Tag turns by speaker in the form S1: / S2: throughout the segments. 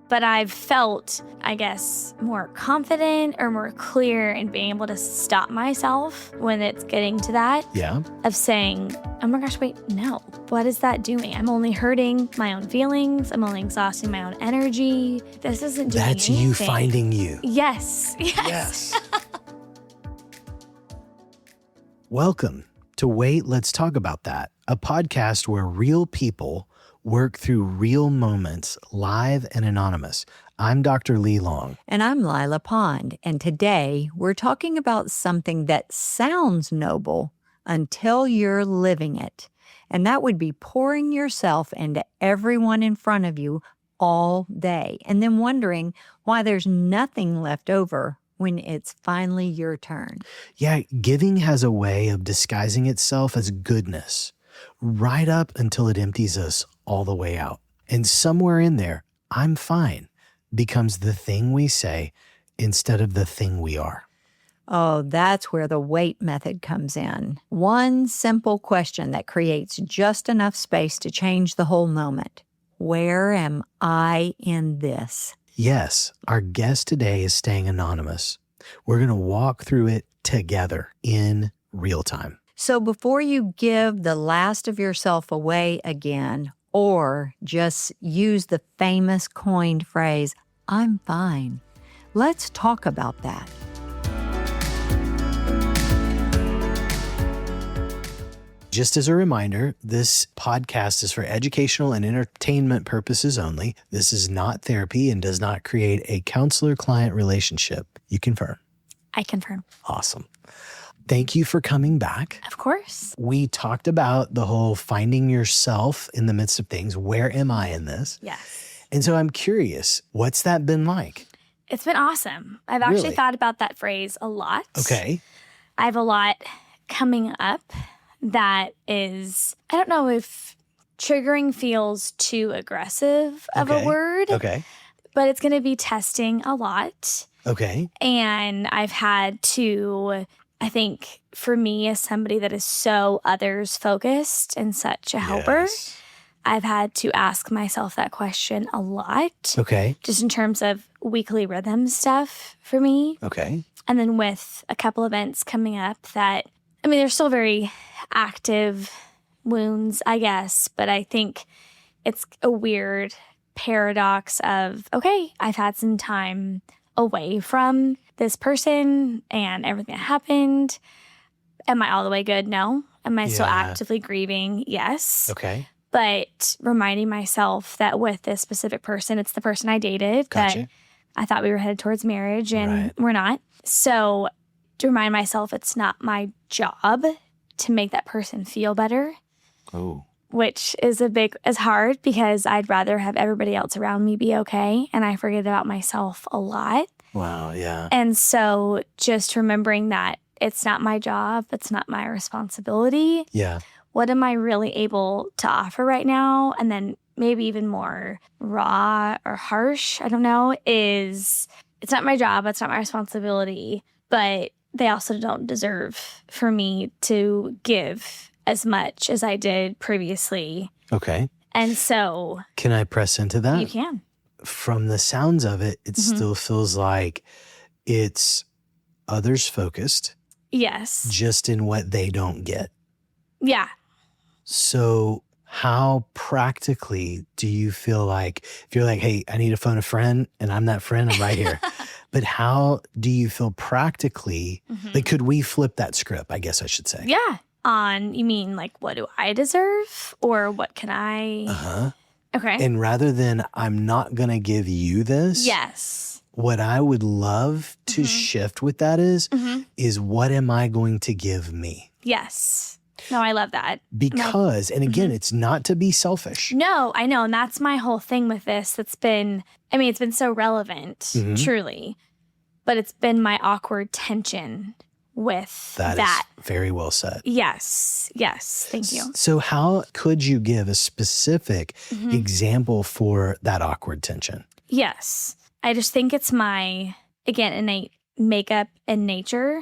S1: But I've felt, I guess, more confident or more clear in being able to stop myself when it's getting to that.
S2: Yeah.
S1: Of saying, oh my gosh, wait, no. What is that doing? I'm only hurting my own feelings. I'm only exhausting my own energy. This isn't doing
S2: That's
S1: anything.
S2: you finding you.
S1: Yes. Yes.
S2: Welcome to Wait, Let's Talk About That, a podcast where real people work through real moments, live and anonymous. I'm Dr. Lee Long.
S3: And I'm Lila Pond. And today we're talking about something that sounds noble until you're living it. And that would be pouring yourself into everyone in front of you all day and then wondering why there's nothing left over when it's finally your turn.
S2: Yeah, giving has a way of disguising itself as goodness right up until it empties us all the way out. And somewhere in there, I'm fine becomes the thing we say instead of the thing we are.
S3: Oh, that's where the wait method comes in. One simple question that creates just enough space to change the whole moment. Where am I in this?
S2: Yes, our guest today is staying anonymous. We're going to walk through it together in real time.
S3: So before you give the last of yourself away again, or just use the famous coined phrase, I'm fine, let's talk about that.
S2: Just as a reminder, this podcast is for educational and entertainment purposes only. This is not therapy and does not create a counselor-client relationship. You confirm?
S1: I confirm.
S2: Awesome. Thank you for coming back.
S1: Of course.
S2: We talked about the whole finding yourself in the midst of things. Where am I in this?
S1: Yes.
S2: And so I'm curious, what's that been like?
S1: It's been awesome. I've actually
S2: Really?
S1: thought about that phrase a lot.
S2: Okay.
S1: I have a lot coming up that is, I don't know if triggering feels too aggressive of a word,
S2: Okay.
S1: but it's going to be testing a lot.
S2: Okay.
S1: And I've had to, I think for me as somebody that is so others focused and such a helper,
S2: Yes.
S1: I've had to ask myself that question a lot.
S2: Okay.
S1: Just in terms of weekly rhythm stuff for me.
S2: Okay.
S1: And then with a couple events coming up that, I mean, they're still very active wounds, I guess, but I think it's a weird paradox of, okay, I've had some time away from this person and everything that happened. Am I all the way good? No. Am I still
S2: Yeah.
S1: actively grieving? Yes.
S2: Okay.
S1: But reminding myself that with this specific person, it's the person I dated
S2: Gotcha.
S1: that I thought we were headed towards marriage and
S2: Right.
S1: we're not. So to remind myself it's not my job to make that person feel better,
S2: Oh.
S1: which is hard because I'd rather have everybody else around me be okay. And I forget about myself a lot.
S2: Wow. Yeah.
S1: And so just remembering that it's not my job, it's not my responsibility.
S2: Yeah.
S1: What am I really able to offer right now? And then maybe even more raw or harsh, I don't know, is it's not my job, it's not my responsibility, but they also don't deserve for me to give as much as I did previously.
S2: Okay.
S1: And so
S2: Can I press into that?
S1: you can.
S2: From the sounds of it, it still feels like it's others focused,
S1: Yes.
S2: just in what they don't get.
S1: Yeah.
S2: So how practically do you feel like, if you're like, hey, I need to phone a friend and I'm that friend, I'm right here. But how do you feel practically, like, could we flip that script, I guess I should say?
S1: Yeah. You mean like, what do I deserve? Or what can I?
S2: Uh-huh.
S1: Okay.
S2: And rather than I'm not going to give you this.
S1: Yes.
S2: What I would love to shift with that is what am I going to give me?
S1: Yes. No, I love that.
S2: Because, and again, it's not to be selfish.
S1: No, I know. And that's my whole thing with this. It's been so relevant, truly. But it's been my awkward tension with that.
S2: Is very well said.
S1: Yes. Yes. Thank you.
S2: So how could you give a specific example for that awkward tension?
S1: Yes. I just think it's my, again, innate makeup and nature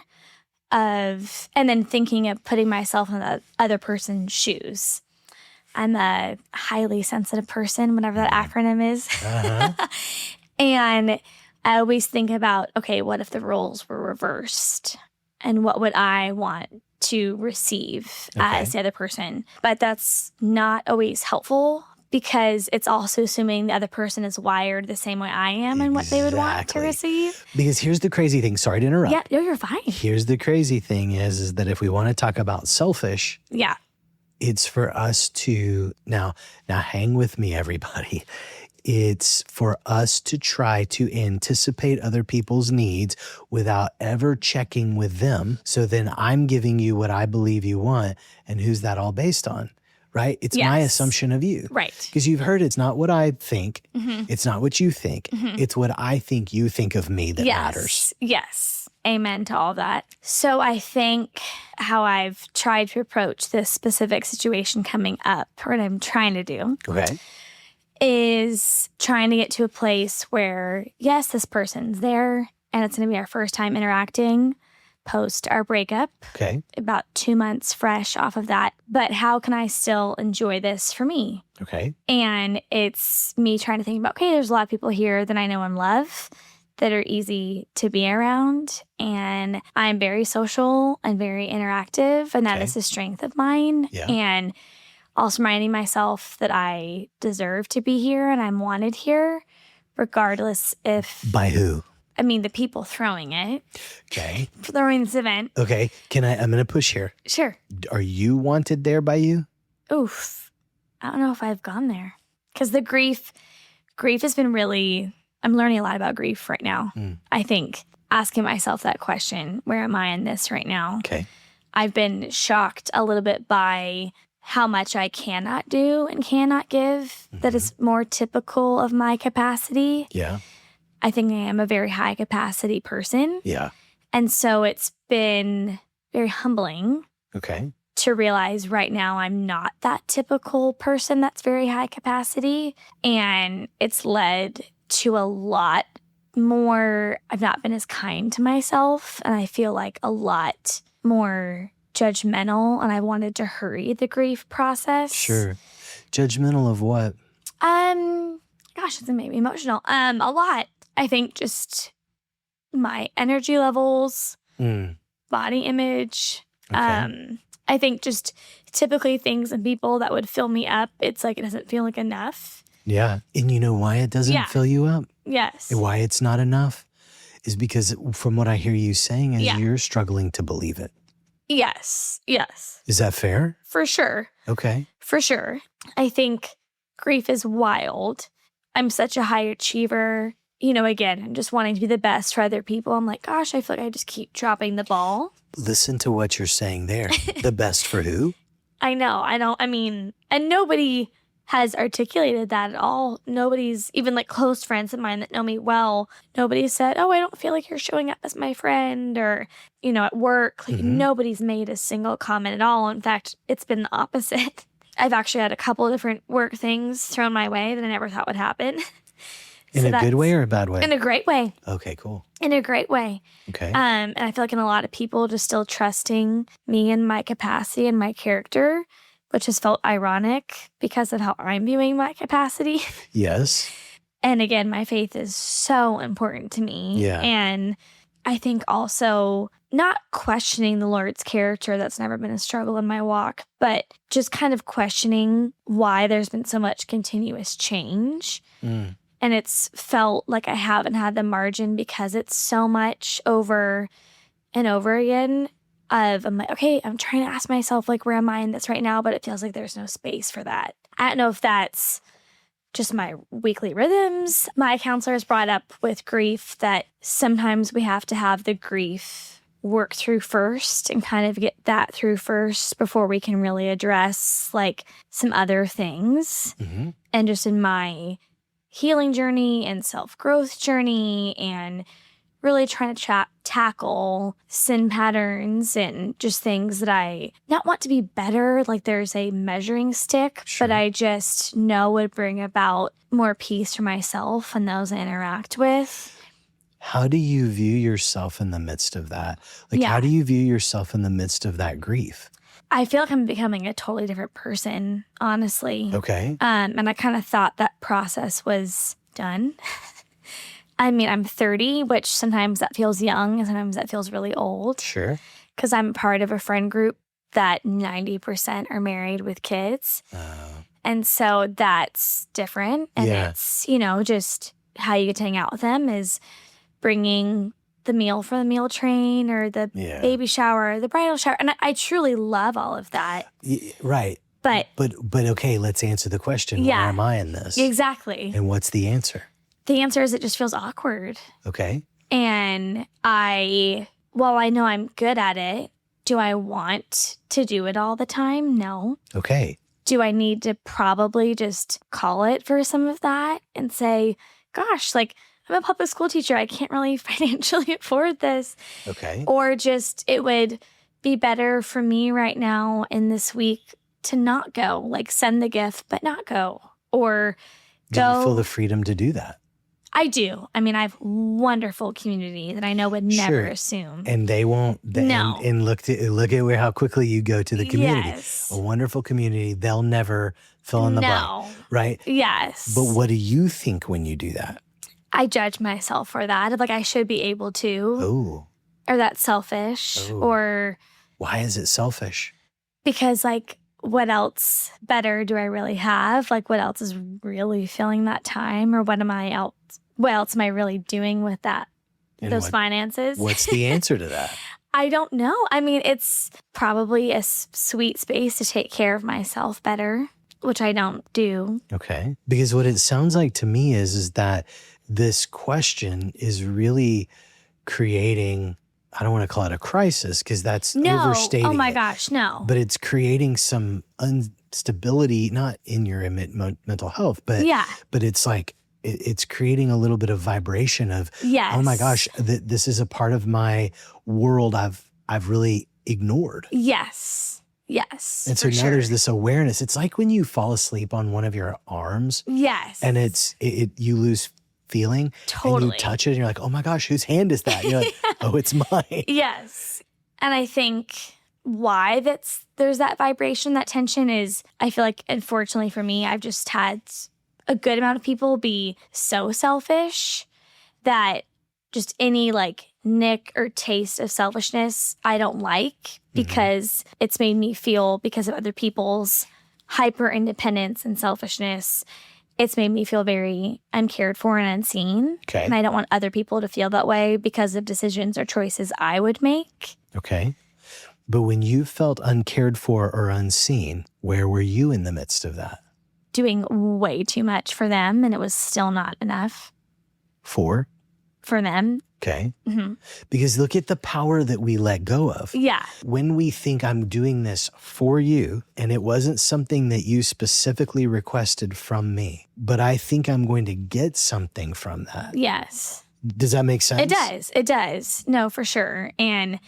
S1: of, and then thinking of putting myself in the other person's shoes. I'm a highly sensitive person, whatever that acronym is. And I always think about, okay, what if the roles were reversed? And what would I want to receive as the other person? But that's not always helpful because it's also assuming the other person is wired the same way I am and what they would want to receive.
S2: Because here's the crazy thing. Sorry to interrupt.
S1: Yeah, no, you're fine.
S2: Here's the crazy thing is that if we want to talk about selfish,
S1: yeah,
S2: it's for us to now hang with me, everybody. It's for us to try to anticipate other people's needs without ever checking with them. So then I'm giving you what I believe you want. And who's that all based on? Right? It's my assumption of you.
S1: Right.
S2: Because you've heard it's not what I think. It's not what you think. It's what I think you think of me that matters.
S1: Yes. Amen to all that. So I think how I've tried to approach this specific situation coming up, or what I'm trying to do, is trying to get to a place where, yes, this person's there and it's going to be our first time interacting post our breakup.
S2: Okay.
S1: About 2 months fresh off of that. But how can I still enjoy this for me?
S2: Okay.
S1: And it's me trying to think about, okay, there's a lot of people here that I know and love that are easy to be around. And I'm very social and very interactive. And that is a strength of mine.
S2: Yeah.
S1: And also reminding myself that I deserve to be here and I'm wanted here, regardless if...
S2: By who?
S1: I mean, the people throwing it.
S2: Okay.
S1: Throwing this event.
S2: Okay. I'm going to push here.
S1: Sure.
S2: Are you wanted there by you?
S1: Oof. I don't know if I've gone there. Because the grief has been really... I'm learning a lot about grief right now. I think asking myself that question, where am I in this right now?
S2: Okay.
S1: I've been shocked a little bit by how much I cannot do and cannot give that is more typical of my capacity.
S2: Yeah.
S1: I think I am a very high capacity person.
S2: Yeah.
S1: And so it's been very humbling to realize right now I'm not that typical person that's very high capacity. And it's led to a lot more, I've not been as kind to myself. And I feel like a lot more judgmental, and I wanted to hurry the grief process.
S2: Sure. Judgmental of what?
S1: Gosh, it's made me emotional. A lot. I think just my energy levels, body image. I think just typically things and people that would fill me up, it's like it doesn't feel like enough.
S2: Yeah. And you know why it doesn't fill you up?
S1: Yes.
S2: And why it's not enough is because from what I hear you saying is you're struggling to believe it.
S1: Yes. Yes.
S2: Is that fair?
S1: For sure.
S2: Okay.
S1: For sure. I think grief is wild. I'm such a high achiever. You know, again, I'm just wanting to be the best for other people. I'm like, gosh, I feel like I just keep dropping the ball.
S2: Listen to what you're saying there. The best for who?
S1: I know. And nobody has articulated that at all. Nobody's, even like close friends of mine that know me well, nobody said, oh, I don't feel like you're showing up as my friend, or, you know, at work. Like nobody's made a single comment at all. In fact, it's been the opposite. I've actually had a couple of different work things thrown my way that I never thought would happen.
S2: In a good way or a bad way?
S1: In a great way.
S2: Okay, cool.
S1: In a great way.
S2: Okay.
S1: And I feel like in a lot of people just still trusting me and my capacity and my character, which has felt ironic because of how I'm viewing my capacity.
S2: Yes.
S1: And again, my faith is so important to me.
S2: Yeah.
S1: And I think also not questioning the Lord's character, that's never been a struggle in my walk, but just kind of questioning why there's been so much continuous change. And it's felt like I haven't had the margin because it's so much over and over again. I'm like, okay, I'm trying to ask myself, like, where am I in this right now? But it feels like there's no space for that. I don't know if that's just my weekly rhythms. My counselor has brought up with grief that sometimes we have to have the grief work through first and kind of get that through first before we can really address like some other things. And just in my healing journey and self-growth journey and really trying to tackle sin patterns and just things that I not want to be better, like there's a measuring stick, but I just know would bring about more peace for myself and those I interact with.
S2: How do you view yourself in the midst of that? Like, how do you view yourself in the midst of that grief?
S1: I feel like I'm becoming a totally different person, honestly.
S2: Okay.
S1: And I kind of thought that process was done. I mean, I'm 30, which sometimes that feels young and sometimes that feels really old
S2: Sure.
S1: because I'm part of a friend group that 90% are married with kids. And so that's different. And it's, just how you get to hang out with them is bringing the meal for the meal train or the baby shower, the bridal shower. And I truly love all of that.
S2: Right.
S1: But
S2: okay, let's answer the question. Where am I in this?
S1: Exactly.
S2: And what's the answer?
S1: The answer is it just feels awkward.
S2: Okay.
S1: And while I know I'm good at it, do I want to do it all the time? No.
S2: Okay.
S1: Do I need to probably just call it for some of that and say, gosh, like I'm a public school teacher. I can't really financially afford this.
S2: Okay.
S1: Or just it would be better for me right now in this week to not go, like send the gift, but not go. Or
S2: do
S1: go.
S2: you feel the freedom to do that?
S1: I do. I mean, I have wonderful community that I know would never assume.
S2: And they won't.
S1: No.
S2: And look at how quickly you go to the community.
S1: Yes.
S2: A wonderful community. They'll never fill in the blank. Right?
S1: Yes.
S2: But what do you think when you do that?
S1: I judge myself for that. Like I should be able to.
S2: Ooh.
S1: Or that's selfish.
S2: Ooh.
S1: Or.
S2: Why is it selfish?
S1: Because like, what else better do I really have? Like what else is really filling that time? Or what else am I really doing with that?
S2: And
S1: those finances?
S2: What's the answer to that?
S1: I don't know. I mean, it's probably a sweet space to take care of myself better, which I don't do.
S2: Okay. Because what it sounds like to me is that this question is really creating, I don't want to call it a crisis because that's overstating
S1: Oh my
S2: it.
S1: gosh, no.
S2: But it's creating some instability, not in your mental health, but it's like, it's creating a little bit of vibration of, oh my gosh, this is a part of my world I've really ignored.
S1: Yes. And
S2: so now there's this awareness. It's like when you fall asleep on one of your arms.
S1: Yes.
S2: And you lose feeling.
S1: Totally.
S2: And you touch it and you're like, oh my gosh, whose hand is that? You're like, oh, it's mine.
S1: Yes. And I think why there's that vibration, that tension is, I feel like, unfortunately for me, I've just had a good amount of people be so selfish that just any like nick or taste of selfishness I don't like because it's made me feel, because of other people's hyper independence and selfishness, it's made me feel very uncared for and unseen.
S2: Okay.
S1: And I don't want other people to feel that way because of decisions or choices I would make.
S2: Okay. But when you felt uncared for or unseen, where were you in the midst of that?
S1: Doing way too much for them, and it was still not enough
S2: for
S1: them.
S2: Okay. Mm-hmm. Because look at the power that we let go of.
S1: Yeah.
S2: When we think I'm doing this for you, and it wasn't something that you specifically requested from me, but I think I'm going to get something from that.
S1: Yes.
S2: Does that make sense?
S1: It does. No, for sure. And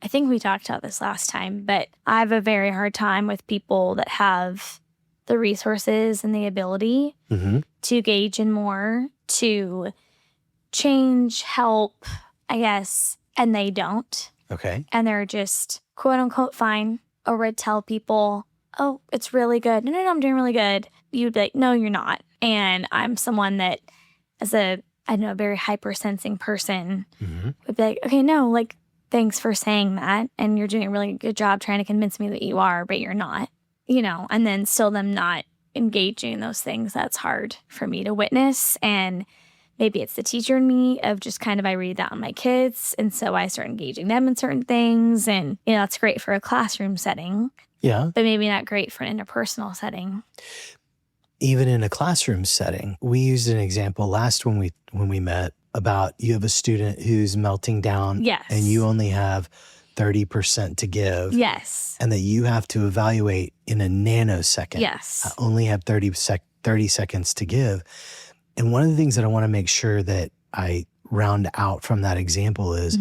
S1: I think we talked about this last time, but I have a very hard time with people that have the resources and the ability to engage in more, to change, help, I guess, and they don't.
S2: Okay.
S1: And they're just quote unquote fine. Or would tell people, oh, it's really good. No, I'm doing really good. You'd be like, no, you're not. And I'm someone that as a very hypersensing person would be like, okay, no, like, thanks for saying that. And you're doing a really good job trying to convince me that you are, but you're not. And then still them not engaging in those things, that's hard for me to witness. And maybe it's the teacher in me of just kind of, I read that on my kids. And so I start engaging them in certain things. And, that's great for a classroom setting.
S2: Yeah.
S1: But maybe not great for an interpersonal setting.
S2: Even in a classroom setting, we used an example last when we met about you have a student who's melting down.
S1: Yes.
S2: And you only have 30% to give.
S1: Yes.
S2: And that you have to evaluate in a nanosecond.
S1: Yes.
S2: I only have 30 seconds to give. And one of the things that I want to make sure that I round out from that example is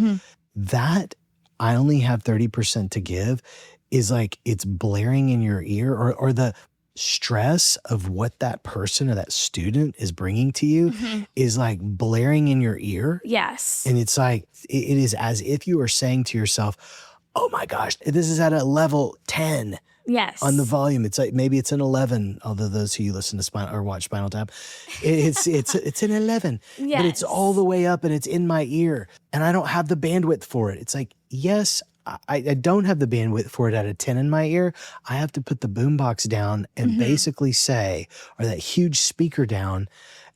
S2: that I only have 30% to give is like it's blaring in your ear, or the stress of what that person or that student is bringing to you is like blaring in your ear.
S1: Yes.
S2: And it's like, it is as if you are saying to yourself, oh my gosh, this is at a level 10
S1: Yes.
S2: On the volume, it's like maybe it's an 11. Although those who listen to Spinal or watch Spinal Tap, it's an 11.
S1: Yes.
S2: But it's all the way up and it's in my ear, and I don't have the bandwidth for it. It's like, yes, I don't have the bandwidth for it at a 10 in my ear. I have to put the boombox down and basically say, or that huge speaker down,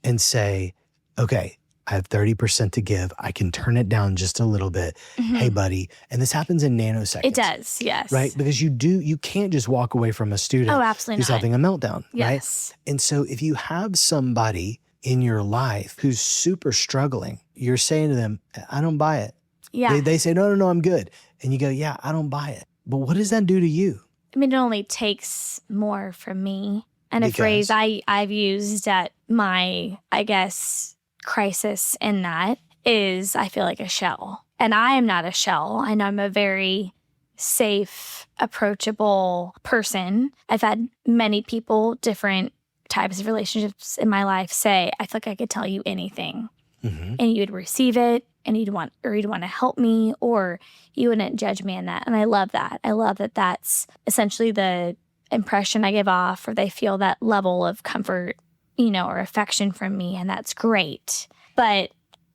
S2: and say, okay, I have 30% to give. I can turn it down just a little bit. Hey, buddy. And this happens in nanoseconds.
S1: It does, yes.
S2: Right? Because you can't just walk away from a student
S1: absolutely
S2: who's
S1: not.
S2: having a meltdown,
S1: Yes.
S2: right? And so if you have somebody in your life who's super struggling, you're saying to them, I don't buy it.
S1: Yeah.
S2: They say, no, I'm good. And you go, yeah, I don't buy it. But what does that do to you?
S1: I mean, it only takes more from me. And a
S2: Because?
S1: phrase I've used at my, I guess, crisis in that is I feel like a shell. And I am not a shell. I know I'm a very safe, approachable person. I've had many people, different types of relationships in my life say, I feel like I could tell you anything and you'd receive it and you'd want to help me, or you wouldn't judge me in that. And I love that. I love that that's essentially the impression I give off, or they feel that level of comfort, or affection from me. And that's great. But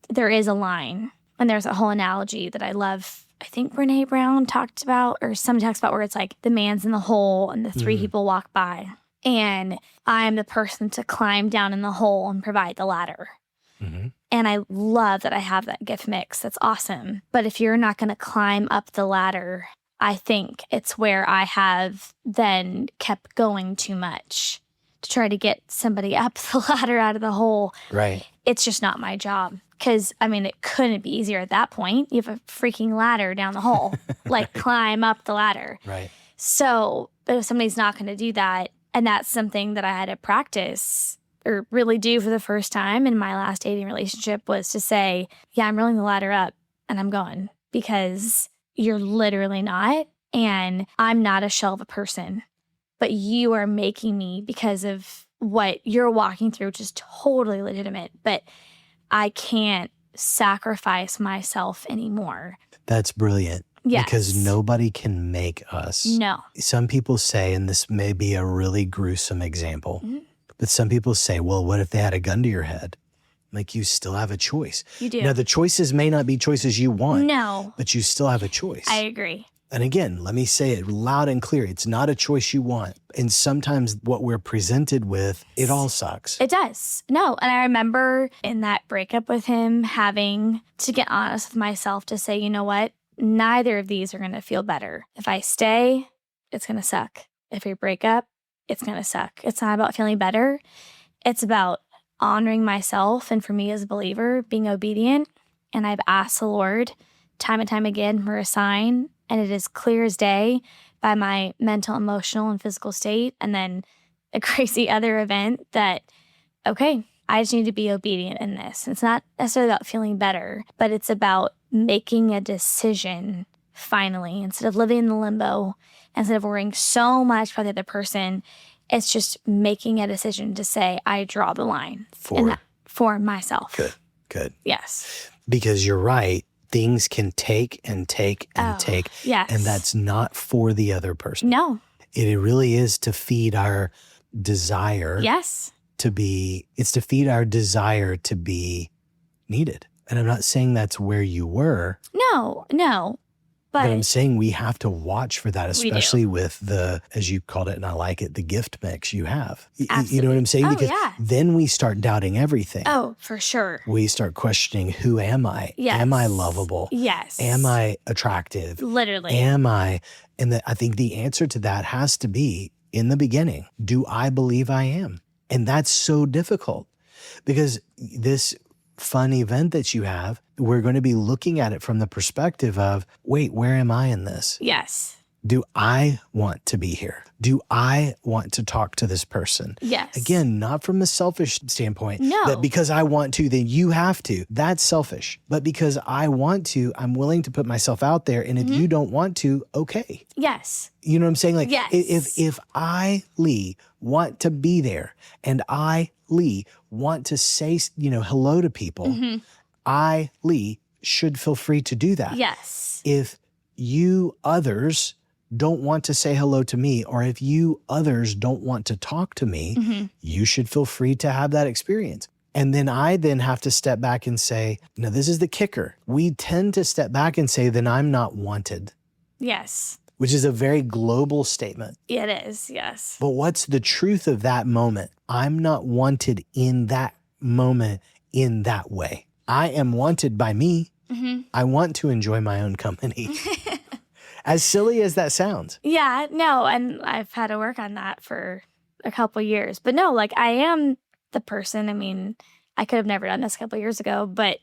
S1: there is a line, and there's a whole analogy that I love. I think Brene Brown talked about, or somebody talks about, where it's like the man's in the hole and the three people walk by. And I'm the person to climb down in the hole and provide the ladder. And I love that I have that gift mix. That's awesome. But if you're not going to climb up the ladder, I think it's where I have then kept going too much to try to get somebody up the ladder out of the hole.
S2: Right.
S1: It's just not my job. Because, I mean, it couldn't be easier at that point. You have a freaking ladder down the hole. Like, climb up the ladder.
S2: Right.
S1: So, but if somebody's not going to do that, and that's something that I had to practice or really do for the first time in my last dating relationship, was to say, yeah, I'm rolling the ladder up and I'm going, because you're literally not. And I'm not a shell of a person, but you are making me, because of what you're walking through, which is totally legitimate. But I can't sacrifice myself anymore.
S2: That's brilliant.
S1: Yes.
S2: Because nobody can make us.
S1: No.
S2: Some people say, and this may be a really gruesome example, but some people say, well, what if they had a gun to your head? Like, you still have a choice.
S1: You do.
S2: Now, the choices may not be choices you want.
S1: No.
S2: But you still have a choice.
S1: I agree.
S2: And again, let me say it loud and clear. It's not a choice you want. And sometimes what we're presented with, it all sucks.
S1: It does. No. And I remember in that breakup with him having to get honest with myself to say, you know what? Neither of these are going to feel better. If I stay, it's going to suck. If we break up, it's going to suck. It's not about feeling better. It's about honoring myself. And for me as a believer, being obedient. And I've asked the Lord time and time again for a sign. And it is clear as day by my mental, emotional, and physical state. And then a crazy other event that, okay, I just need to be obedient in this. It's not necessarily about feeling better, but it's about making a decision finally. Instead of living in the limbo, instead of worrying so much about the other person, it's just making a decision to say, I draw the line for myself.
S2: Good.
S1: Yes.
S2: Because you're right. Things can take and take and take.
S1: Yes.
S2: And that's not for the other person.
S1: No.
S2: It really is to feed our desire.
S1: Yes.
S2: It's to feed our desire to be needed. And I'm not saying that's where you were.
S1: No.
S2: But I'm saying we have to watch for that, especially
S1: we do.
S2: with the, as you called it, and I like it, the gift mix you have.
S1: Absolutely.
S2: You know what I'm saying?
S1: Oh,
S2: Because
S1: yeah.
S2: then we start doubting everything.
S1: Oh, for sure.
S2: We start questioning, who am I?
S1: Yes.
S2: Am I lovable?
S1: Yes.
S2: Am I attractive?
S1: Literally.
S2: And I think the answer to that has to be, in the beginning, do I believe I am? And that's so difficult, because this fun event that you have, we're going to be looking at it from the perspective of, wait, where am I in this?
S1: Yes.
S2: Do I want to be here? Do I want to talk to this person?
S1: Yes.
S2: Again, not from a selfish standpoint.
S1: No.
S2: That because I want to, then you have to. That's selfish. But because I want to, I'm willing to put myself out there. And if you don't want to, okay.
S1: Yes.
S2: You know what I'm saying? Like,
S1: Yes.
S2: if I, Lee, want to be there, and I, Lee, want to say, hello to people, I, Lee, should feel free to do that.
S1: Yes.
S2: If you others don't want to say hello to me, or if you others don't want to talk to me, you should feel free to have that experience. And then I then have to step back and say, no, this is the kicker. We tend to step back and say, then I'm not wanted.
S1: Yes.
S2: Which is a very global statement.
S1: It is, yes.
S2: But what's the truth of that moment? I'm not wanted in that moment in that way. I am wanted by me. I want to enjoy my own company. As silly as that sounds.
S1: Yeah, no, and I've had to work on that for a couple years. But no, like I am the person, I mean, I could have never done this a couple years ago, but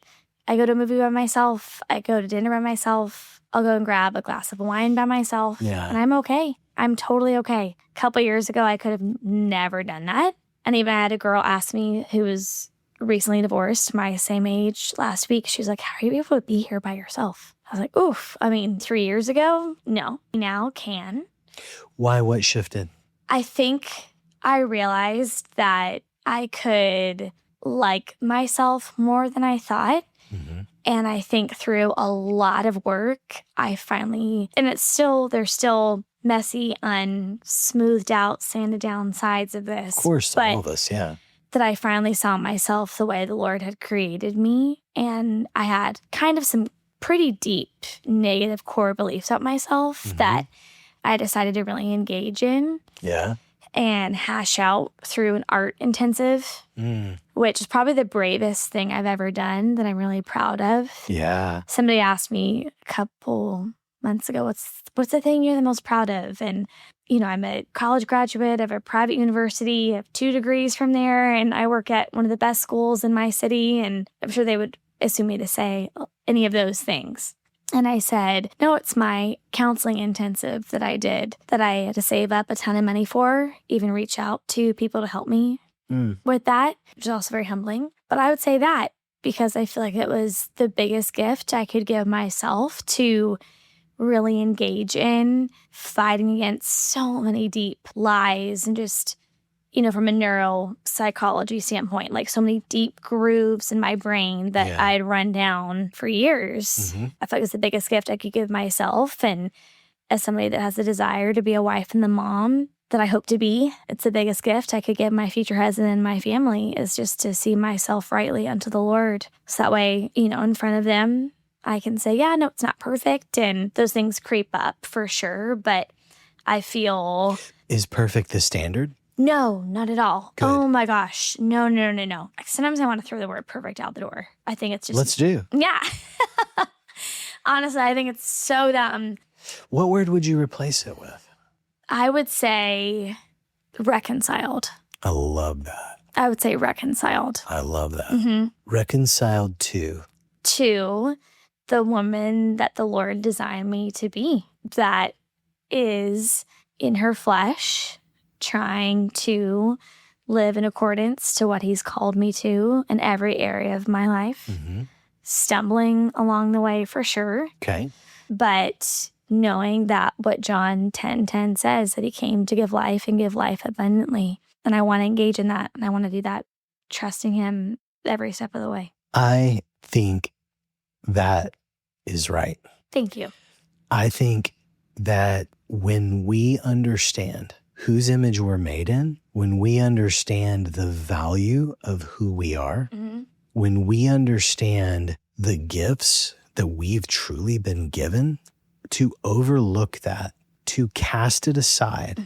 S1: I go to a movie by myself. I go to dinner by myself. I'll go and grab a glass of wine by myself.
S2: Yeah.
S1: And I'm okay. I'm totally okay. A couple years ago, I could have never done that. And even I had a girl ask me who was recently divorced, my same age, last week. She was like, how are you able to be here by yourself? I was like, oof. I mean, 3 years ago, no. Now can.
S2: Why? What shifted?
S1: I think I realized that I could like myself more than I thought. And I think through a lot of work, I finally, and there's still messy, unsmoothed out, sanded down sides of this.
S2: Of course, all of us, yeah.
S1: That I finally saw myself the way the Lord had created me. And I had kind of some pretty deep negative core beliefs about myself that I decided to really engage in.
S2: Yeah.
S1: And hash out through an art intensive, which is probably the bravest thing I've ever done that I'm really proud of.
S2: Yeah.
S1: Somebody asked me a couple months ago, what's the thing you're the most proud of? And, you know, I'm a college graduate of a private university, I have 2 degrees from there, and I work at one of the best schools in my city. And I'm sure they would assume me to say any of those things. And I said, no, it's my counseling intensive that I did, that I had to save up a ton of money for, even reach out to people to help me with that, which is also very humbling. But I would say that because I feel like it was the biggest gift I could give myself to really engage in fighting against so many deep lies and just, you know, from a neuropsychology standpoint, like so many deep grooves in my brain that I'd run down for years. I feel like it's the biggest gift I could give myself. And as somebody that has a desire to be a wife and the mom that I hope to be, it's the biggest gift I could give my future husband and my family is just to see myself rightly unto the Lord. So that way, you know, in front of them, I can say, yeah, no, it's not perfect. And those things creep up for sure. But I feel...
S2: Is perfect the standard?
S1: No, not at all.
S2: Good.
S1: Oh my gosh. No. Sometimes I want to throw the word perfect out the door. I think it's just...
S2: Let's do.
S1: Yeah. Honestly, I think it's so dumb.
S2: What word would you replace it with?
S1: I would say reconciled.
S2: I love that.
S1: I would say reconciled.
S2: I love that. Reconciled to
S1: the woman that the Lord designed me to be. That is in her flesh, trying to live in accordance to what He's called me to in every area of my life. Stumbling along the way for sure.
S2: Okay.
S1: But knowing that what John 10:10 says, that He came to give life and give life abundantly. And I want to engage in that. And I want to do that, trusting Him every step of the way.
S2: I think that is right.
S1: Thank you.
S2: I think that when we understand whose image we're made in, when we understand the value of who we are, when we understand the gifts that we've truly been given, to overlook that, to cast it aside,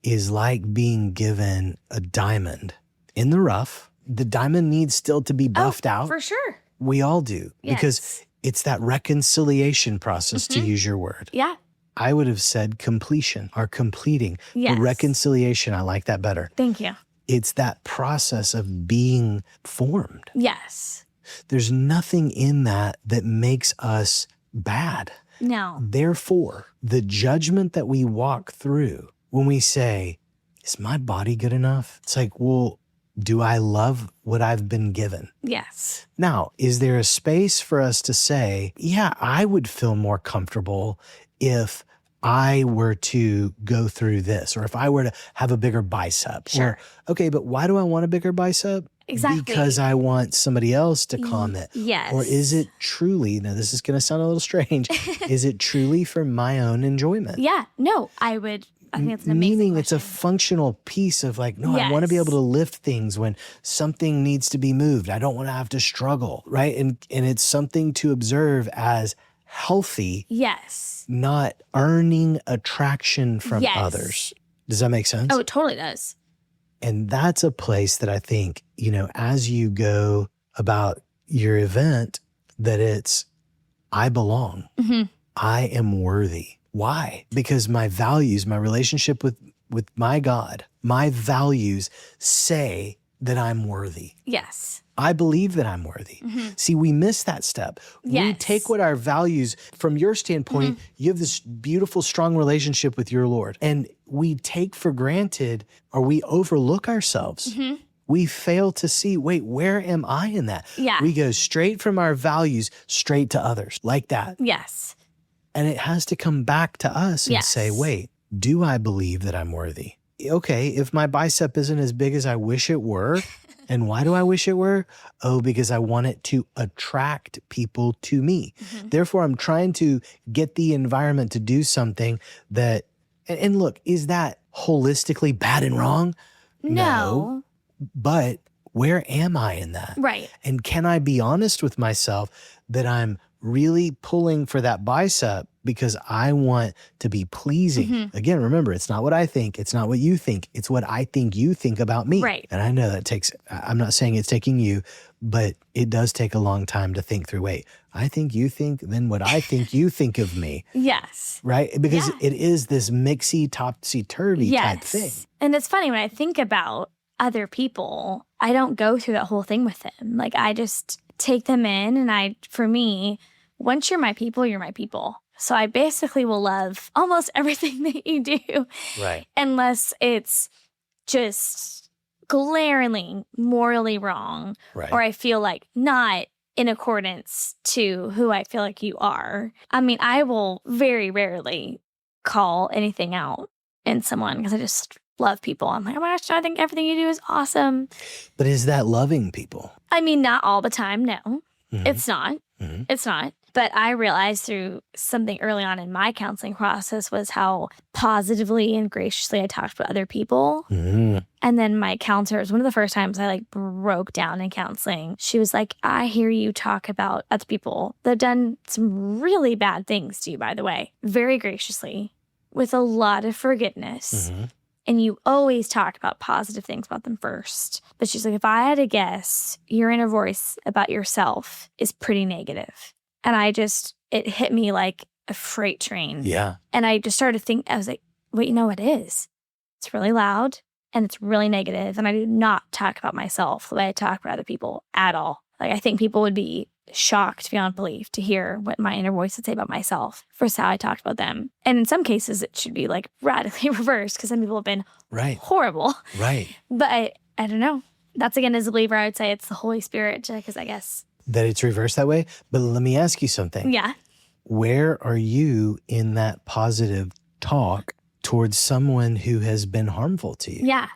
S2: is like being given a diamond in the rough. The diamond needs still to be buffed out.
S1: For sure.
S2: We all do.
S1: Yes.
S2: Because it's that reconciliation process, to use your word.
S1: Yeah.
S2: I would have said completion or completing.
S1: Yes.
S2: The reconciliation, I like that better.
S1: Thank you.
S2: It's that process of being formed.
S1: Yes.
S2: There's nothing in that that makes us bad.
S1: No.
S2: Therefore, the judgment that we walk through when we say, is my body good enough? It's like, well, do I love what I've been given?
S1: Yes.
S2: Now, is there a space for us to say, yeah, I would feel more comfortable if I were to go through this, or if I were to have a bigger bicep?
S1: Sure.
S2: Or, okay, but why do I want a bigger bicep?
S1: exactly.
S2: because I want somebody else to comment?
S1: Yes.
S2: Or is it truly, now this is going to sound a little strange, is it truly for my own enjoyment?
S1: Yeah. No, I think it's an amazing
S2: Meaning it's a
S1: question.
S2: functional piece of like, no, I want to be able to lift things when something needs to be moved. I don't want to have to struggle, right? And it's something to observe as healthy,
S1: Yes.
S2: not earning attraction from
S1: Yes.
S2: others. Does that make sense?
S1: Oh, it totally does.
S2: And that's a place that I think, as you go about your event, that it's, I belong.
S1: Mm-hmm.
S2: I am worthy. Why? Because my values, my relationship with my God, my values say that I'm worthy.
S1: Yes.
S2: I believe that I'm worthy.
S1: Mm-hmm.
S2: See, we miss that step. We
S1: Yes.
S2: take what our values, from your standpoint, you have this beautiful, strong relationship with your Lord. And we take for granted, or we overlook ourselves.
S1: Mm-hmm.
S2: We fail to see, wait, where am I in that?
S1: Yeah.
S2: We go straight from our values straight to others like that.
S1: Yes.
S2: And it has to come back to us and
S1: Yes.
S2: say, wait, do I believe that I'm worthy? Okay, if my bicep isn't as big as I wish it were, and why do I wish it were? Oh, because I want it to attract people to me.
S1: Mm-hmm.
S2: Therefore, I'm trying to get the environment to do something that, and look, is that holistically bad and wrong?
S1: No.
S2: But where am I in that?
S1: Right.
S2: And can I be honest with myself that I'm really pulling for that bicep because I want to be pleasing?
S1: Mm-hmm.
S2: Again, remember, it's not what I think. It's not what you think. It's what I think you think about me.
S1: Right.
S2: And I know that I'm not saying it's taking you, but it does take a long time to think through, wait, I think you think, then what I think you think of me.
S1: Yes.
S2: Right? Because
S1: Yeah.
S2: it is this mixy, topsy-turvy type thing.
S1: And it's funny when I think about other people, I don't go through that whole thing with them. Like I just take them in, and for me, once you're my people, you're my people. So I basically will love almost everything that you do.
S2: Right.
S1: Unless it's just glaringly morally wrong,
S2: Right.
S1: or I feel like not in accordance to who I feel like you are. I mean, I will very rarely call anything out in someone because I just love people. I'm like, oh my gosh, I think everything you do is awesome.
S2: But is that loving people?
S1: I mean, not all the time. No,
S2: Mhm.
S1: it's not.
S2: Mhm.
S1: It's not. But I realized through something early on in my counseling process was how positively and graciously I talked with other people.
S2: Mhm.
S1: And then my counselor, it was one of the first times I broke down in counseling. She was like, I hear you talk about other people that have done some really bad things to you, by the way, very graciously, with a lot of forgiveness.
S2: Mhm.
S1: And you always talk about positive things about them first. But she's like, if I had to guess, your inner voice about yourself is pretty negative. And it hit me like a freight train.
S2: Yeah.
S1: And I just started to think, I was like, wait, it is. It's really loud and it's really negative. And I do not talk about myself the way I talk about other people at all. Like, I think people would be shocked beyond belief to hear what my inner voice would say about myself versus how I talked about them. And in some cases, it should be radically reversed because some people have been
S2: Right.
S1: horrible.
S2: Right.
S1: But I don't know. That's, again, as a believer, I would say it's the Holy Spirit, because I guess.
S2: That it's reversed that way. But let me ask you something.
S1: Yeah.
S2: Where are you in that positive talk towards someone who has been harmful to you?
S1: Yeah.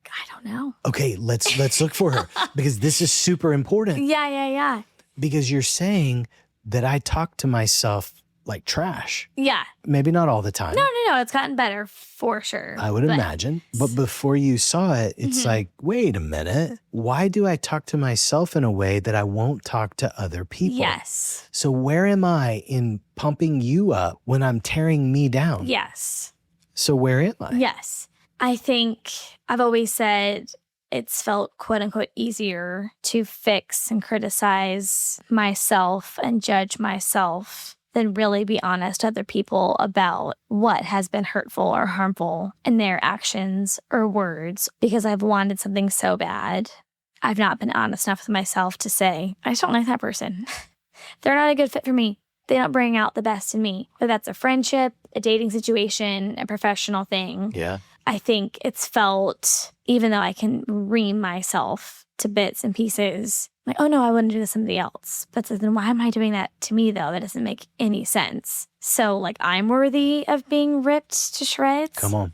S1: I don't know.
S2: Okay, let's look for her because this is super important.
S1: Yeah.
S2: Because you're saying that I talk to myself like trash.
S1: Yeah.
S2: Maybe not all the time.
S1: No. It's gotten better for sure.
S2: I would imagine. But before you saw it, it's like, wait a minute. Why do I talk to myself in a way that I won't talk to other people?
S1: Yes.
S2: So where am I in pumping you up when I'm tearing me down?
S1: Yes.
S2: So where am I?
S1: Yes. I think I've always said it's felt quote unquote easier to fix and criticize myself and judge myself than really be honest to other people about what has been hurtful or harmful in their actions or words, because I've wanted something so bad. I've not been honest enough with myself to say, I just don't like that person. They're not a good fit for me. They don't bring out the best in me. Whether that's a friendship, a dating situation, a professional thing.
S2: Yeah.
S1: I think it's felt, even though I can ream myself to bits and pieces, like, oh no, I wouldn't do this to somebody else. But so then why am I doing that to me though? That doesn't make any sense. So I'm worthy of being ripped to shreds.
S2: Come on.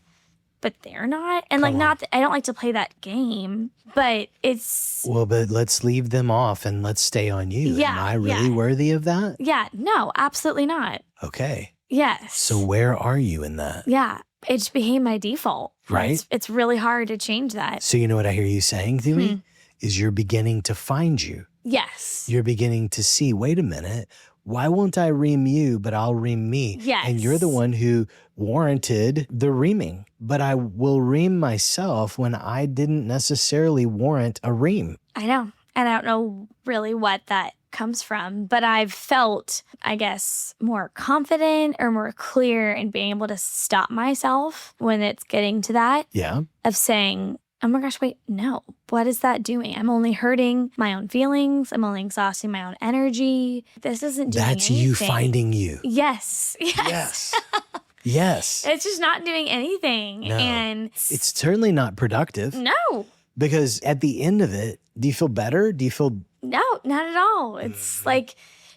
S1: but they're not. And like, not that I don't like to play that game, but it's.
S2: Well, but let's leave them off and let's stay on you.
S1: Yeah,
S2: Am I really worthy of that?
S1: Yeah, no, absolutely not.
S2: Okay.
S1: Yes.
S2: So where are you in that?
S1: Yeah, it just became my default.
S2: Right.
S1: It's really hard to change that.
S2: So you know what I hear you saying to me? Is you're beginning to find you.
S1: Yes.
S2: You're beginning to see, wait a minute, why won't I ream you, but I'll ream me?
S1: Yes.
S2: And you're the one who warranted the reaming. But I will ream myself when I didn't necessarily warrant a ream.
S1: I know. And I don't know really what that comes from, but I've felt, I guess, more confident or more clear in being able to stop myself when it's getting to that.
S2: Yeah.
S1: Of saying, oh my gosh, wait, no. What is that doing? I'm only hurting my own feelings. I'm only exhausting my own energy. This isn't doing
S2: That's
S1: anything.
S2: you finding you.
S1: Yes.
S2: Yes. Yes.
S1: It's just not doing anything.
S2: No.
S1: And
S2: it's certainly not productive.
S1: no.
S2: Because at the end of it, do you feel better? Do you feel...
S1: No, not at all. It's like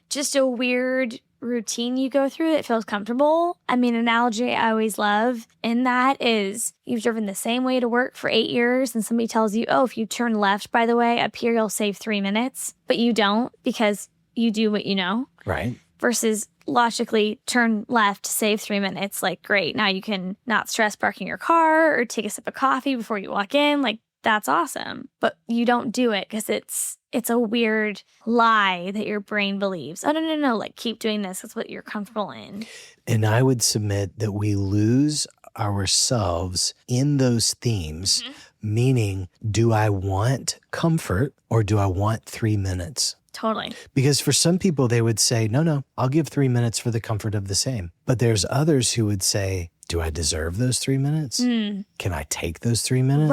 S1: just a weird routine you go through that feels comfortable. I mean, an analogy I always love in that is you've driven the same way to work for 8 years and somebody tells you, oh, if you turn left, by the way, up here, you'll save 3 minutes. But you don't because you do what you know.
S2: Right.
S1: Versus logically turn left, save 3 minutes. Like, great. Now you can not stress parking your car or take a sip of coffee before you walk in. Like, that's awesome. But you don't do it because it's a weird lie that your brain believes. Oh, no. Like, keep doing this. That's what you're comfortable in.
S2: And I would submit that we lose ourselves in those themes, meaning, do I want comfort or do I want 3 minutes?
S1: Totally.
S2: Because for some people, they would say, no, I'll give 3 minutes for the comfort of the same. But there's others who would say, do I deserve those 3 minutes? Can I take those 3 minutes?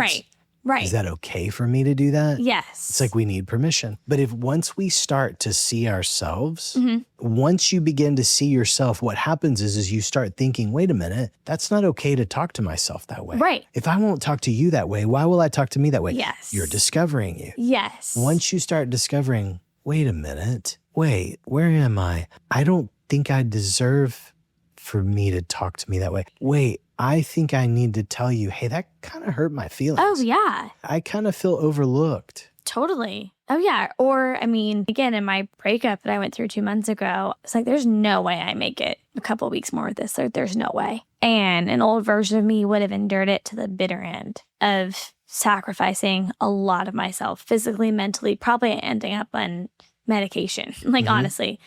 S1: Right.
S2: Is that okay for me to do that?
S1: Yes.
S2: It's like we need permission. But if once we start to see ourselves, once you begin to see yourself, what happens is you start thinking, wait a minute, that's not okay to talk to myself that way.
S1: Right.
S2: If I won't talk to you that way, why will I talk to me that way?
S1: Yes.
S2: You're discovering you.
S1: Yes.
S2: Once you start discovering, wait a minute, wait, where am I? I don't think I deserve for me to talk to me that way. Wait, I think I need to tell you, hey, that kind of hurt my feelings.
S1: Oh, yeah.
S2: I kind of feel overlooked.
S1: Totally. Oh, yeah. Or, I mean, again, in my breakup that I went through 2 months ago, it's like, there's no way I make it a couple weeks more with this. There's no way. And an old version of me would have endured it to the bitter end of sacrificing a lot of myself physically, mentally, probably ending up on medication, like, honestly.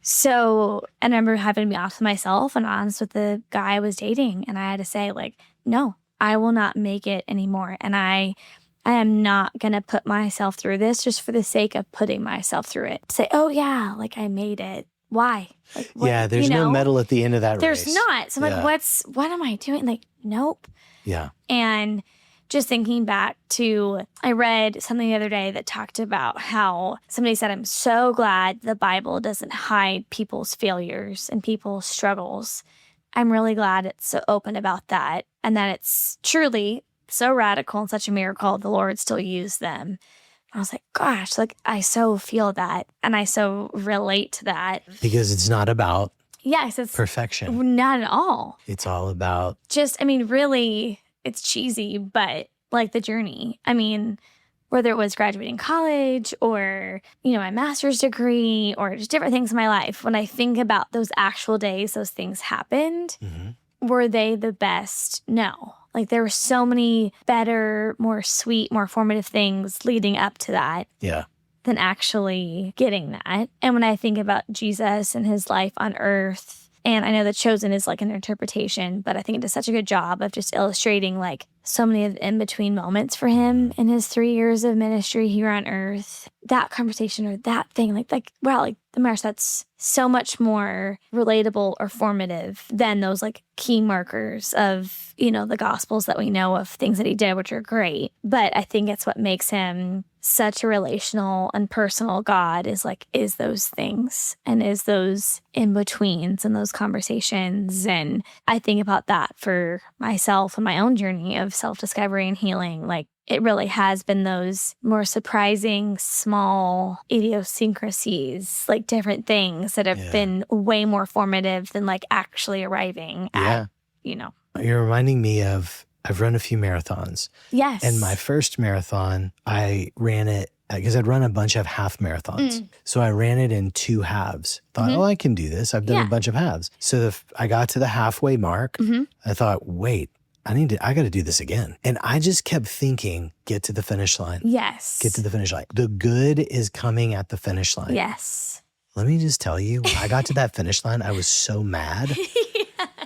S1: So, and I remember having to be honest with myself and honest with the guy I was dating. And I had to say, like, no, I will not make it anymore. And I am not going to put myself through this just for the sake of putting myself through it. Say, oh, yeah, like I made it. Why? Like, what,
S2: yeah, there's no medal at the end of that
S1: there's
S2: race.
S1: There's not. So I'm like, what am I doing? Like, nope.
S2: Yeah.
S1: And just thinking back to, I read something the other day that talked about how somebody said, I'm so glad the Bible doesn't hide people's failures and people's struggles. I'm really glad it's so open about that and that it's truly so radical and such a miracle the Lord still used them. I was like, gosh, like I so feel that and I so relate to that.
S2: Because it's not about
S1: it's
S2: perfection.
S1: Not at all.
S2: It's all about
S1: just, I mean, really, it's cheesy, but like the journey. I mean, whether it was graduating college or, my master's degree or just different things in my life, when I think about those actual days those things happened, were they the best? No. Like there were so many better, more sweet, more formative things leading up to that.
S2: Yeah.
S1: Than actually getting that. And when I think about Jesus and his life on earth, and I know The Chosen is like an interpretation, but I think it does such a good job of just illustrating like so many of the in-between moments for him in his 3 years of ministry here on earth. That conversation or that thing, like wow, like the marriage, that's so much more relatable or formative than those like key markers of, the gospels that we know of things that he did, which are great. But I think it's what makes him such a relational and personal God is those things and is those in-betweens and those conversations. And I think about that for myself and my own journey of self-discovery and healing. Like it really has been those more surprising, small idiosyncrasies, like different things that have been way more formative than like actually arriving at,
S2: You're reminding me of I've run a few marathons.
S1: Yes.
S2: And my first marathon, I ran it because I'd run a bunch of half marathons. So I ran it in 2 halves. Thought, oh, I can do this. I've done a bunch of halves. So I got to the halfway mark. I thought, wait, I got to do this again. And I just kept thinking, get to the finish line.
S1: Yes.
S2: Get to the finish line. The good is coming at the finish line.
S1: Yes.
S2: Let me just tell you, when I got to that finish line, I was so mad.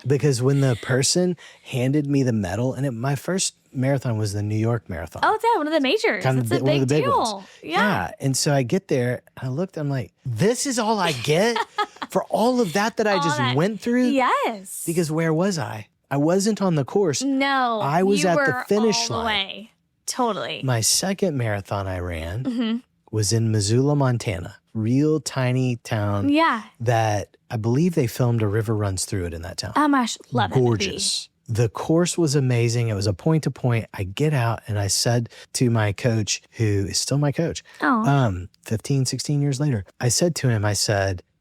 S2: Because when the person handed me the medal, and my first marathon was the New York Marathon.
S1: Oh, yeah, one of the majors. That's a
S2: one of
S1: big
S2: the big
S1: deal.
S2: ones.
S1: Yeah.
S2: And so I get there, and I looked, I'm like, this is all I get for all of that I just went through?
S1: Yes.
S2: Because where was I? I wasn't on the course.
S1: No.
S2: I was
S1: you
S2: at
S1: were
S2: the finish
S1: all
S2: line.
S1: The way. Totally.
S2: My second marathon I ran was in Missoula, Montana. Real tiny town.
S1: Yeah.
S2: That I believe they filmed A River Runs Through It in that town.
S1: Oh my gosh, love it.
S2: Gorgeous. The course was amazing. It was a point to point. I get out and I said to my coach, who is still my coach, 15, 16 years later, I said to him,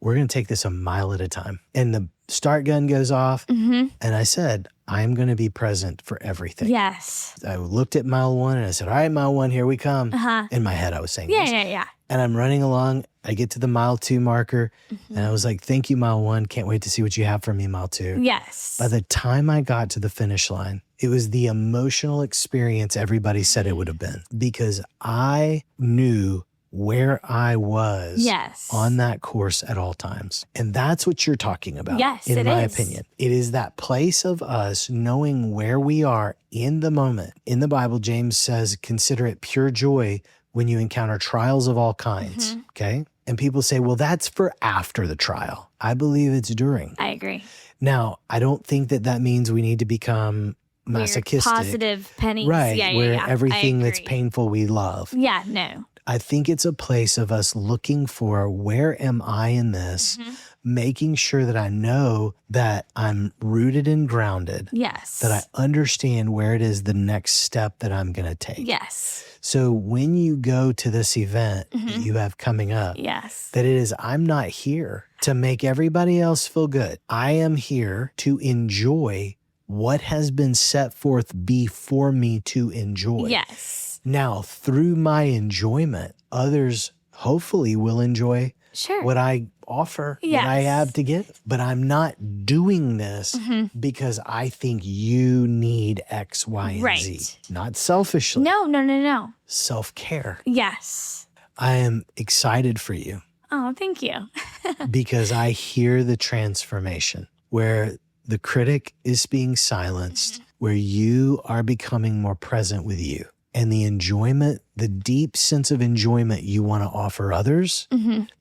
S2: we're going to take this a mile at a time. And the start gun goes off. And I said, I'm going to be present for everything.
S1: Yes.
S2: I looked at mile 1 and I said, all right, mile 1, here we come. In my head, I was saying this.
S1: Yeah.
S2: And I'm running along. I get to the mile 2 marker and I was like, thank you, mile 1. Can't wait to see what you have for me, mile 2.
S1: Yes.
S2: By the time I got to the finish line, it was the emotional experience everybody said it would have been, because I knew where I was on that course at all times. And that's what you're talking about, in my opinion. It is that place of us knowing where we are in the moment. In the Bible, James says, consider it pure joy when you encounter trials of all kinds, okay? And people say, well, that's for after the trial. I believe it's during.
S1: I agree.
S2: Now, I don't think that means we need to become masochistic.
S1: Positive pennies.
S2: Right, where everything that's painful we love.
S1: Yeah, no.
S2: I think it's a place of us looking for, where am I in this? Making sure that I know that I'm rooted and grounded.
S1: Yes.
S2: That I understand where it is the next step that I'm going to take.
S1: Yes.
S2: So when you go to this event that you have coming up, that it is, I'm not here to make everybody else feel good. I am here to enjoy what has been set forth before me to enjoy.
S1: Yes.
S2: Now, through my enjoyment, others hopefully will enjoy what I offer, what I have to give. But I'm not doing this because I think you need X, Y, and Z. Not selfishly.
S1: No.
S2: Self-care.
S1: Yes.
S2: I am excited for you.
S1: Oh, thank you.
S2: Because I hear the transformation where the critic is being silenced, where you are becoming more present with you. And the enjoyment, the deep sense of enjoyment you want to offer others,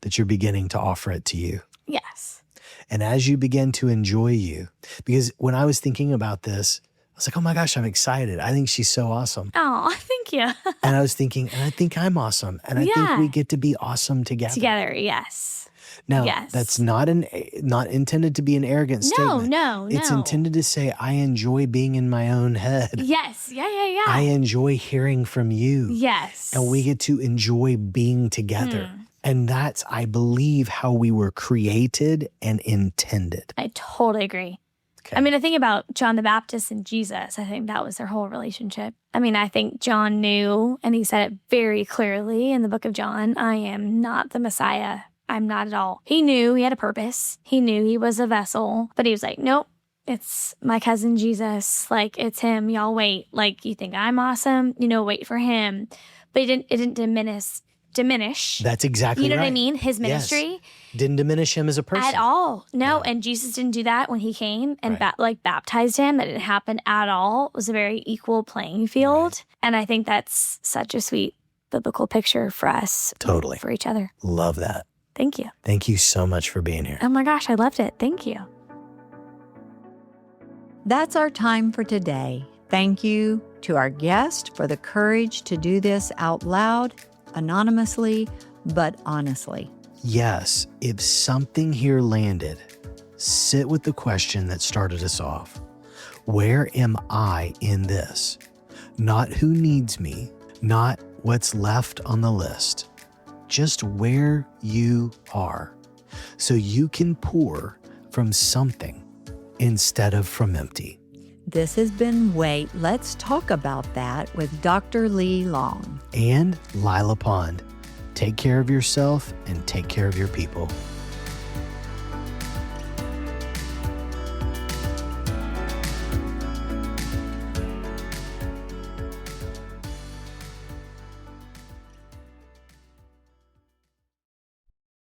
S2: that you're beginning to offer it to you.
S1: Yes.
S2: And as you begin to enjoy you, because when I was thinking about this, I was like, oh my gosh, I'm excited. I think she's so awesome.
S1: Oh, thank you.
S2: And I was thinking, and I think I'm awesome. And I think we get to be awesome together.
S1: Together, yes.
S2: Now, that's not intended to be an arrogant statement.
S1: No.
S2: It's intended to say, I enjoy being in my own head.
S1: Yes. Yeah.
S2: I enjoy hearing from you.
S1: Yes.
S2: And we get to enjoy being together. And that's, I believe, how we were created and intended.
S1: I totally agree. Okay. I mean, I think about John the Baptist and Jesus. I think that was their whole relationship. I mean, I think John knew, and he said it very clearly in the book of John, I am not the Messiah. I'm not at all. He knew he had a purpose. He knew he was a vessel, but he was like, nope, it's my cousin Jesus. Like, it's him. Y'all wait. Like, you think I'm awesome? Wait for him. But it didn't diminish.
S2: That's exactly right.
S1: You know what I mean? His ministry.
S2: Yes. Didn't diminish him as a person.
S1: At all. No. And Jesus didn't do that when he came and baptized him. That didn't happen at all. It was a very equal playing field. Right. And I think that's such a sweet biblical picture for us.
S2: Totally.
S1: For each other.
S2: Love that.
S1: Thank you.
S2: Thank you so much for being here.
S1: Oh my gosh, I loved it. Thank you.
S3: That's our time for today. Thank you to our guest for the courage to do this out loud, anonymously, but honestly.
S2: Yes, if something here landed, sit with the question that started us off. Where am I in this? Not who needs me, not what's left on the list. Just where you are, so you can pour from something instead of from empty.
S3: This has been Wait, Let's Talk About That with Dr. Lee Long
S2: and Lila Pond. Take care of yourself and take care of your people.